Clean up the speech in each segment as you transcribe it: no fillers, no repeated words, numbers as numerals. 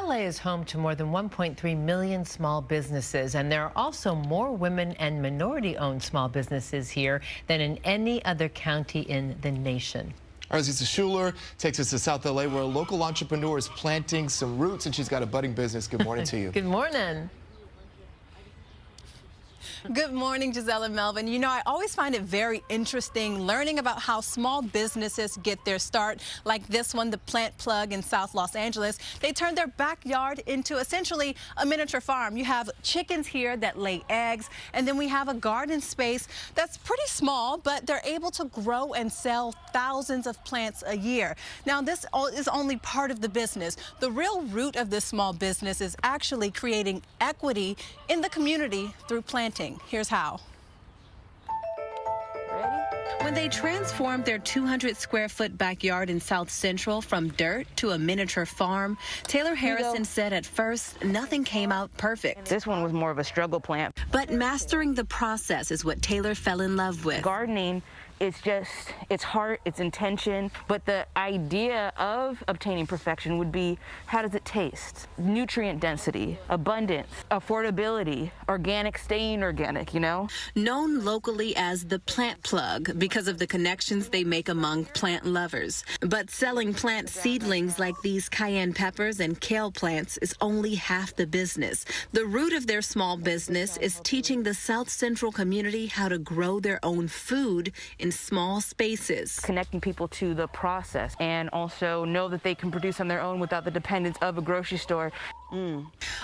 LA is home to more than 1.3 million small businesses, and there are also more women and minority-owned small businesses here than in any other county in the nation. Our Aziza Schuler takes us to South LA, where a local entrepreneur is planting some roots, and she's got a budding business. Good morning to you. Good morning. Good morning, Giselle and Melvin. You know, I always find it very interesting learning about how small businesses get their start, like this one, the Plant Plug in South Los Angeles. They turned their backyard into essentially a miniature farm. You have chickens here that lay eggs, and then we have a garden space that's pretty small, but they're able to grow and sell thousands of plants a year. Now, this is only part of the business. The real root of this small business is actually creating equity in the community through planting. Here's how. When they transformed their 200-square-foot backyard in South Central from dirt to a miniature farm, Taylor Harrison said at first nothing came out perfect. This one was more of a struggle plant. But mastering the process is what Taylor fell in love with. Gardening, it's heart, it's intention, but the idea of obtaining perfection would be, how does it taste? Nutrient density, abundance, affordability, organic, staying organic, you know? Known locally as the Plant Plug because of the connections they make among plant lovers. But selling plant seedlings like these cayenne peppers and kale plants is only half the business. The root of their small business is teaching the South Central community how to grow their own food in small spaces. Connecting people to the process and also know that they can produce on their own without the dependence of a grocery store.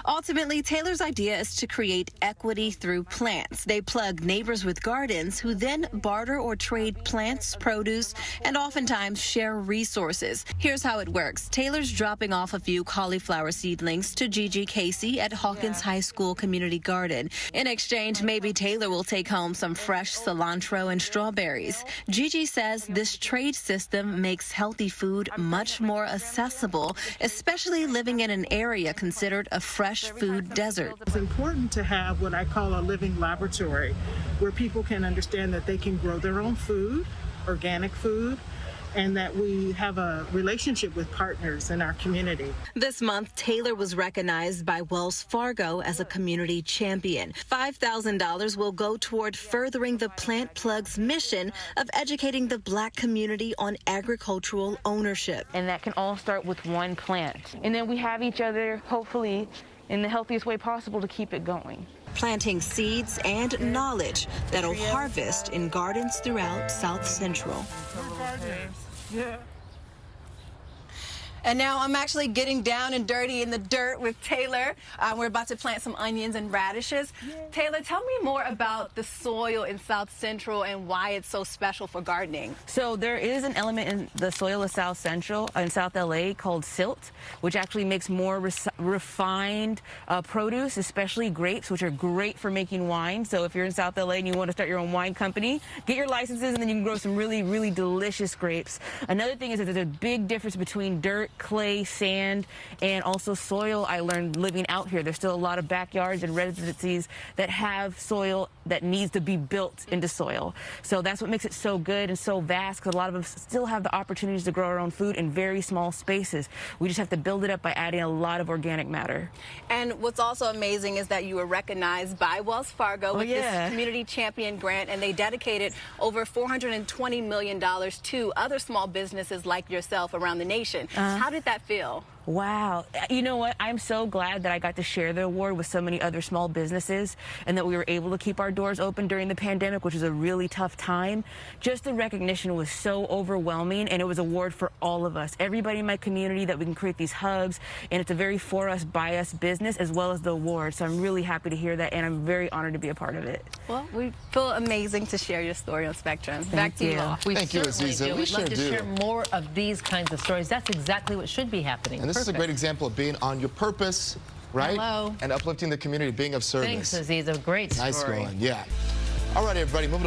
Ultimately, Taylor's idea is to create equity through plants. They plug neighbors with gardens who then barter or trade plants, produce, and oftentimes share resources. Here's how it works. Taylor's dropping off a few cauliflower seedlings to Gigi Casey at Hawkins High School Community Garden. In exchange, maybe Taylor will take home some fresh cilantro and strawberries. Gigi says this trade system makes healthy food much more accessible, especially living in an area considered a fresh food desert. It's important to have what I call a living laboratory, where people can understand that they can grow their own food, organic food, and that we have a relationship with partners in our community. This month, Taylor was recognized by Wells Fargo as a community champion. $5,000 will go toward furthering the Plant Plug's mission of educating the Black community on agricultural ownership. And that can all start with one plant. And then we have each other, hopefully, in the healthiest way possible to keep it going. Planting seeds and knowledge that'll harvest in gardens throughout South Central. Yeah. And now I'm actually getting down and dirty in the dirt with Taylor. We're about to plant some onions and radishes. Taylor, tell me more about the soil in South Central and why it's so special for gardening. So there is an element in the soil of South Central, in South LA, called silt, which actually makes more refined produce, especially grapes, which are great for making wine. So if you're in South LA and you want to start your own wine company, get your licenses and then you can grow some really, really delicious grapes. Another thing is that there's a big difference between dirt, clay, sand, and also soil. I learned living out here. There's still a lot of backyards and residencies that have soil that needs to be built into soil. So that's what makes it so good and so vast, because a lot of us still have the opportunities to grow our own food in very small spaces. We just have to build it up by adding a lot of organic matter. And what's also amazing is that you were recognized by Wells Fargo with this Community Champion grant, and they dedicated over $420 million to other small businesses like yourself around the nation. How did that feel? Wow. You know what? I'm so glad that I got to share the award with so many other small businesses and that we were able to keep our doors open during the pandemic, which was a really tough time. Just the recognition was so overwhelming, and it was an award for all of us, everybody in my community, that we can create these hubs, and it's a very for us, by us business as well as the award. So I'm really happy to hear that, and I'm very honored to be a part of it. Well, we feel amazing to share your story on Spectrum. Back to you all. Thank you, Aziza. We'd love to share more of these kinds of stories. That's exactly what should be happening. And this is a great example of being on your purpose, right? Hello. And uplifting the community, being of service. Thanks, Aziza. Great story. Nice going, yeah. All right, everybody, moving